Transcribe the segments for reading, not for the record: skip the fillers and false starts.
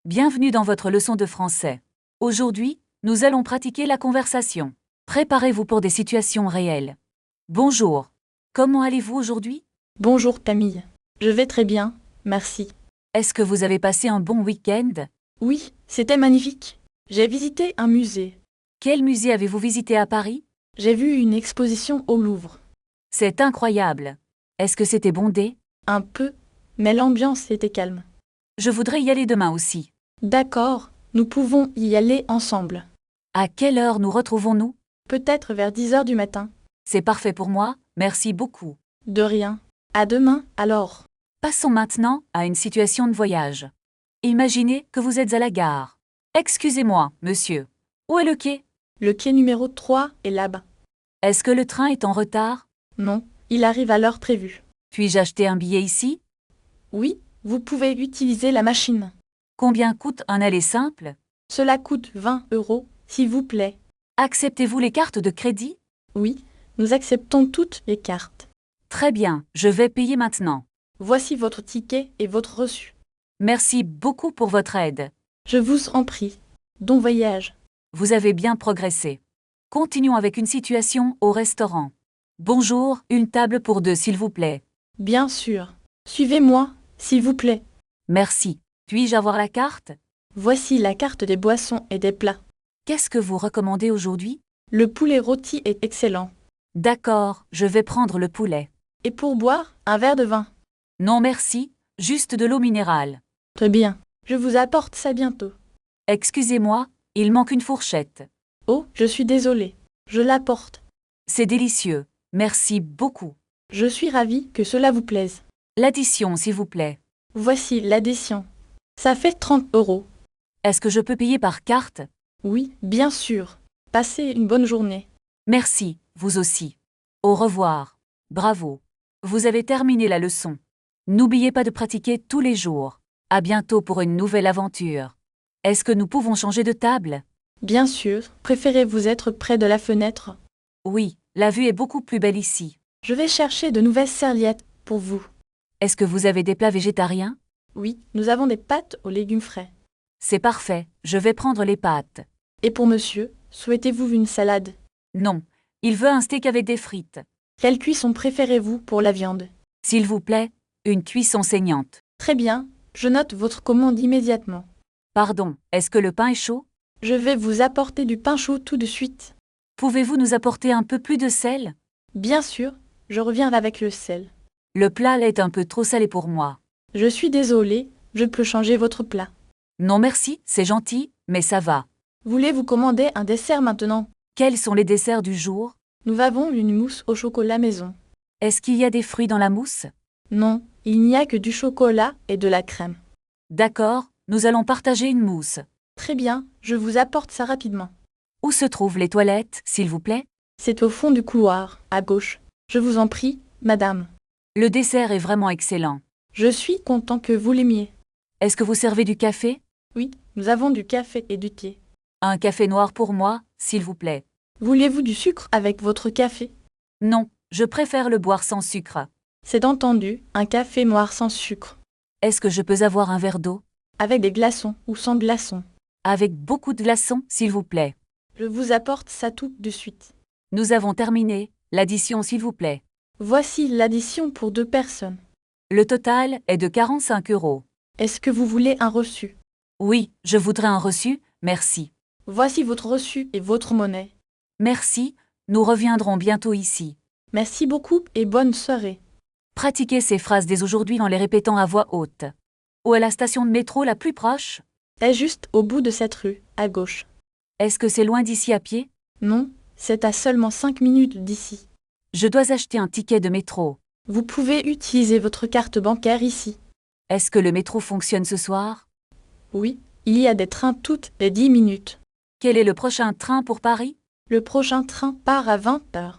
Bienvenue dans votre leçon de français. Aujourd'hui, nous allons pratiquer la conversation. Préparez-vous pour des situations réelles. Bonjour. Comment allez-vous aujourd'hui? Bonjour Camille. Je vais très bien, merci. Est-ce que vous avez passé un bon week-end? Oui, c'était magnifique. J'ai visité un musée. Quel musée avez-vous visité à Paris? J'ai vu une exposition au Louvre. C'est incroyable. Est-ce que c'était bondé? Un peu, mais l'ambiance était calme. Je voudrais y aller demain aussi. D'accord, nous pouvons y aller ensemble. À quelle heure nous retrouvons-nous? Peut-être vers 10 heures du matin. C'est parfait pour moi, merci beaucoup. De rien. À demain, alors. Passons maintenant à une situation de voyage. Imaginez que vous êtes à la gare. Excusez-moi, monsieur. Où est le quai? Le quai numéro 3 est là-bas. Est-ce que le train est en retard? Non, il arrive à l'heure prévue. Puis-je acheter un billet ici? Oui, vous pouvez utiliser la machine. Combien coûte un aller simple? Cela coûte 20 €, s'il vous plaît. Acceptez-vous les cartes de crédit? Oui, nous acceptons toutes les cartes. Très bien, je vais payer maintenant. Voici votre ticket et votre reçu. Merci beaucoup pour votre aide. Je vous en prie. Bon voyage. Vous avez bien progressé. Continuons avec une situation au restaurant. Bonjour, une table pour deux s'il vous plaît. Bien sûr. Suivez-moi, s'il vous plaît. Merci. Puis-je avoir la carte? Voici la carte des boissons et des plats. Qu'est-ce que vous recommandez aujourd'hui? Le poulet rôti est excellent. D'accord, je vais prendre le poulet. Et pour boire, un verre de vin. Non merci, juste de l'eau minérale. Très bien. Je vous apporte ça bientôt. Excusez-moi, il manque une fourchette. Oh, je suis désolée. Je l'apporte. C'est délicieux, merci beaucoup. Je suis ravie que cela vous plaise. L'addition, s'il vous plaît. Voici l'addition. Ça fait 30 €. Est-ce que je peux payer par carte? Oui, bien sûr. Passez une bonne journée. Merci, vous aussi. Au revoir. Bravo. Vous avez terminé la leçon. N'oubliez pas de pratiquer tous les jours. À bientôt pour une nouvelle aventure. Est-ce que nous pouvons changer de table? Bien sûr, préférez-vous être près de la fenêtre? Oui, la vue est beaucoup plus belle ici. Je vais chercher de nouvelles serviettes pour vous. Est-ce que vous avez des plats végétariens? Oui, nous avons des pâtes aux légumes frais. C'est parfait, je vais prendre les pâtes. Et pour monsieur, souhaitez-vous une salade? Non, il veut un steak avec des frites. Quelle cuisson préférez-vous pour la viande? S'il vous plaît, une cuisson saignante. Très bien, je note votre commande immédiatement. Pardon, est-ce que le pain est chaud? Je vais vous apporter du pain chaud tout de suite. Pouvez-vous nous apporter un peu plus de sel? Bien sûr, je reviens avec le sel. Le plat est un peu trop salé pour moi. Je suis désolée, je peux changer votre plat. Non merci, c'est gentil, mais ça va. Voulez-vous commander un dessert maintenant? Quels sont les desserts du jour? Nous avons une mousse au chocolat maison. Est-ce qu'il y a des fruits dans la mousse? Non, il n'y a que du chocolat et de la crème. D'accord, nous allons partager une mousse. Très bien, je vous apporte ça rapidement. Où se trouvent les toilettes, s'il vous plaît? C'est au fond du couloir, à gauche. Je vous en prie, madame. Le dessert est vraiment excellent. Je suis content que vous l'aimiez. Est-ce que vous servez du café? Oui, nous avons du café et du thé. Un café noir pour moi, s'il vous plaît. Voulez-vous du sucre avec votre café? Non, je préfère le boire sans sucre. C'est entendu, un café noir sans sucre. Est-ce que je peux avoir un verre d'eau? Avec des glaçons ou sans glaçons. Avec beaucoup de glaçons, s'il vous plaît. Je vous apporte ça tout de suite. Nous avons terminé. L'addition, s'il vous plaît. Voici l'addition pour 2 personnes. Le total est de 45 €. Est-ce que vous voulez un reçu? Oui, je voudrais un reçu, merci. Voici votre reçu et votre monnaie. Merci, nous reviendrons bientôt ici. Merci beaucoup et bonne soirée. Pratiquez ces phrases dès aujourd'hui en les répétant à voix haute. Où est la station de métro la plus proche? Est juste au bout de cette rue, à gauche. Est-ce que c'est loin d'ici à pied? Non, c'est à seulement 5 minutes d'ici. Je dois acheter un ticket de métro. Vous pouvez utiliser votre carte bancaire ici. Est-ce que le métro fonctionne ce soir? Oui, il y a des trains toutes les 10 minutes. Quel est le prochain train pour Paris? Le prochain train part à 20 h.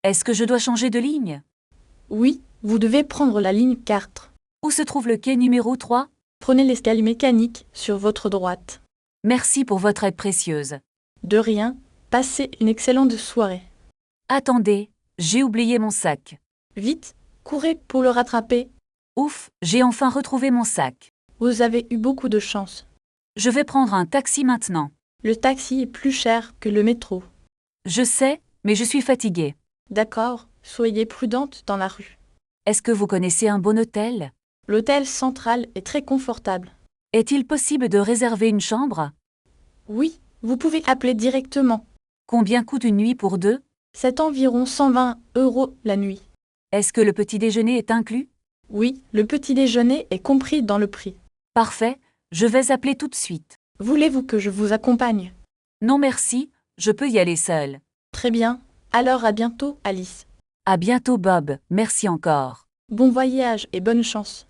Est-ce que je dois changer de ligne? Oui, vous devez prendre la ligne 4. Où se trouve le quai numéro 3? Prenez l'escalier mécanique sur votre droite. Merci pour votre aide précieuse. De rien, passez une excellente soirée. Attendez, j'ai oublié mon sac. Vite, courez pour le rattraper. Ouf, j'ai enfin retrouvé mon sac. Vous avez eu beaucoup de chance. Je vais prendre un taxi maintenant. Le taxi est plus cher que le métro. Je sais, mais je suis fatiguée. D'accord, soyez prudente dans la rue. Est-ce que vous connaissez un bon hôtel? L'hôtel central est très confortable. Est-il possible de réserver une chambre? Oui, vous pouvez appeler directement. Combien coûte une nuit pour deux? C'est environ 120 € la nuit. Est-ce que le petit déjeuner est inclus? Oui, le petit déjeuner est compris dans le prix. Parfait, je vais appeler tout de suite. Voulez-vous que je vous accompagne? Non merci, je peux y aller seule. Très bien. Alors à bientôt, Alice. À bientôt Bob, merci encore. Bon voyage et bonne chance.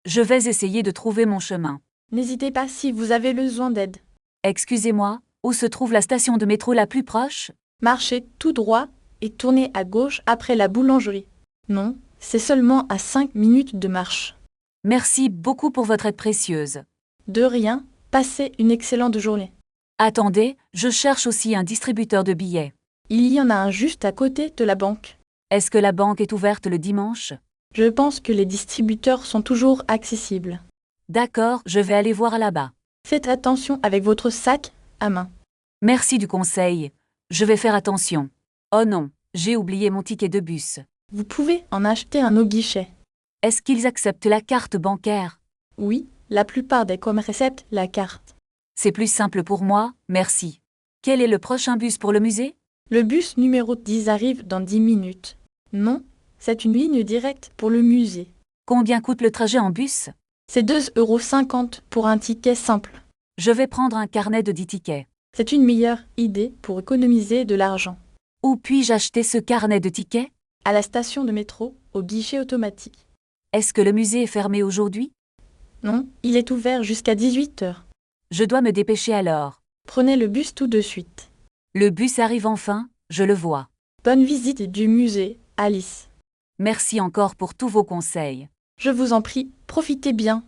Je vais essayer de trouver mon chemin. N'hésitez pas si vous avez besoin d'aide. Excusez-moi, où se trouve la station de métro la plus proche? Marchez tout droit et tournez à gauche après la boulangerie. Non, c'est seulement à 5 minutes de marche. Merci beaucoup pour votre aide précieuse. De rien, passez une excellente journée. Attendez, je cherche aussi un distributeur de billets. Il y en a un juste à côté de la banque. Est-ce que la banque est ouverte le dimanche? Je pense que les distributeurs sont toujours accessibles. D'accord, je vais aller voir là-bas. Faites attention avec votre sac à main. Merci du conseil. Je vais faire attention. Oh non, j'ai oublié mon ticket de bus. Vous pouvez en acheter un au guichet. Est-ce qu'ils acceptent la carte bancaire? Oui, la plupart des commerces acceptent la carte. C'est plus simple pour moi, merci. Quel est le prochain bus pour le musée? Le bus numéro 10 arrive dans 10 minutes. Non, c'est une ligne directe pour le musée. Combien coûte le trajet en bus? C'est 2,50 € pour un ticket simple. Je vais prendre un carnet de 10 tickets. C'est une meilleure idée pour économiser de l'argent. Où puis-je acheter ce carnet de tickets? À la station de métro, au guichet automatique. Est-ce que le musée est fermé aujourd'hui? Non, il est ouvert jusqu'à 18 h. Je dois me dépêcher alors. Prenez le bus tout de suite. Le bus arrive enfin, je le vois. Bonne visite du musée, Alice. Merci encore pour tous vos conseils. Je vous en prie, profitez bien.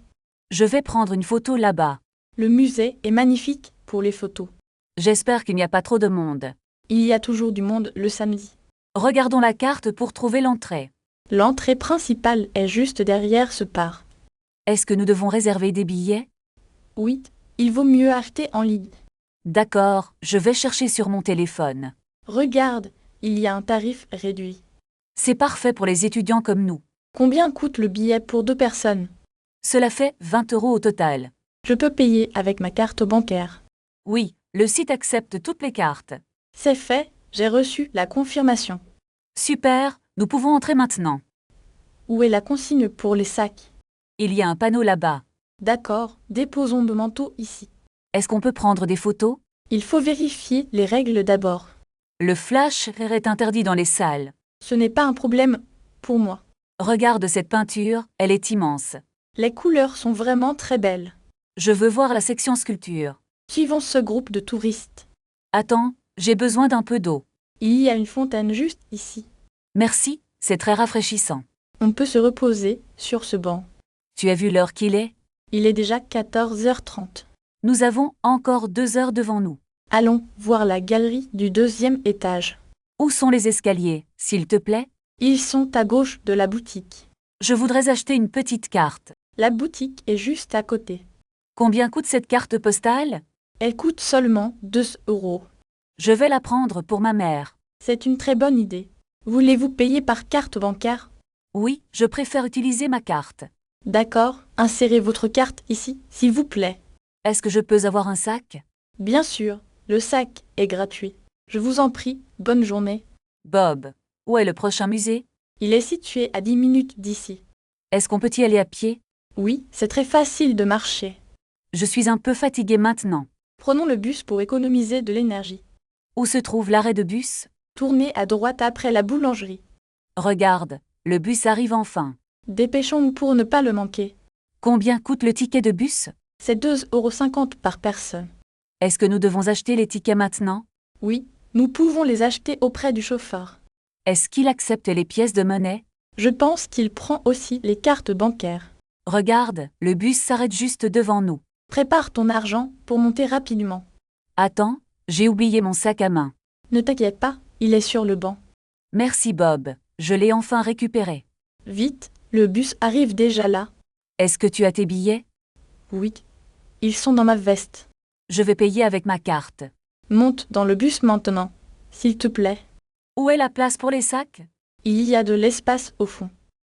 Je vais prendre une photo là-bas. Le musée est magnifique pour les photos. J'espère qu'il n'y a pas trop de monde. Il y a toujours du monde le samedi. Regardons la carte pour trouver l'entrée. L'entrée principale est juste derrière ce parc. Est-ce que nous devons réserver des billets? Oui, il vaut mieux acheter en ligne. D'accord, je vais chercher sur mon téléphone. Regarde, il y a un tarif réduit. C'est parfait pour les étudiants comme nous. Combien coûte le billet pour 2 personnes? Cela fait 20 € au total. Je peux payer avec ma carte bancaire. Oui, le site accepte toutes les cartes. C'est fait, j'ai reçu la confirmation. Super, nous pouvons entrer maintenant. Où est la consigne pour les sacs? Il y a un panneau là-bas. D'accord, déposons le manteau ici. Est-ce qu'on peut prendre des photos? Il faut vérifier les règles d'abord. Le flash est interdit dans les salles. Ce n'est pas un problème pour moi. Regarde cette peinture, elle est immense. Les couleurs sont vraiment très belles. Je veux voir la section sculpture. Suivons ce groupe de touristes. Attends, j'ai besoin d'un peu d'eau. Il y a une fontaine juste ici. Merci, c'est très rafraîchissant. On peut se reposer sur ce banc. Tu as vu l'heure qu'il est? Il est déjà 14h30. Nous avons encore 2 heures devant nous. Allons voir la galerie du 2e étage. Où sont les escaliers, s'il te plaît? Ils sont à gauche de la boutique. Je voudrais acheter une petite carte. La boutique est juste à côté. Combien coûte cette carte postale? Elle coûte seulement 2 €. Je vais la prendre pour ma mère. C'est une très bonne idée. Voulez-vous payer par carte bancaire? Oui, je préfère utiliser ma carte. D'accord, insérez votre carte ici, s'il vous plaît. Est-ce que je peux avoir un sac? Bien sûr, le sac est gratuit. Je vous en prie, bonne journée. Bob, où est le prochain musée? Il est situé à 10 minutes d'ici. Est-ce qu'on peut y aller à pied? Oui, c'est très facile de marcher. Je suis un peu fatiguée maintenant. Prenons le bus pour économiser de l'énergie. Où se trouve l'arrêt de bus? Tournez à droite après la boulangerie. Regarde, le bus arrive enfin. Dépêchons-nous pour ne pas le manquer. Combien coûte le ticket de bus? C'est 2,50 € par personne. Est-ce que nous devons acheter les tickets maintenant? Oui, nous pouvons les acheter auprès du chauffeur. Est-ce qu'il accepte les pièces de monnaie? Je pense qu'il prend aussi les cartes bancaires. Regarde, le bus s'arrête juste devant nous. Prépare ton argent pour monter rapidement. Attends, j'ai oublié mon sac à main. Ne t'inquiète pas, il est sur le banc. Merci Bob, je l'ai enfin récupéré. Vite, le bus arrive déjà là. Est-ce que tu as tes billets? Oui. Ils sont dans ma veste. Je vais payer avec ma carte. Monte dans le bus maintenant, s'il te plaît. Où est la place pour les sacs? Il y a de l'espace au fond.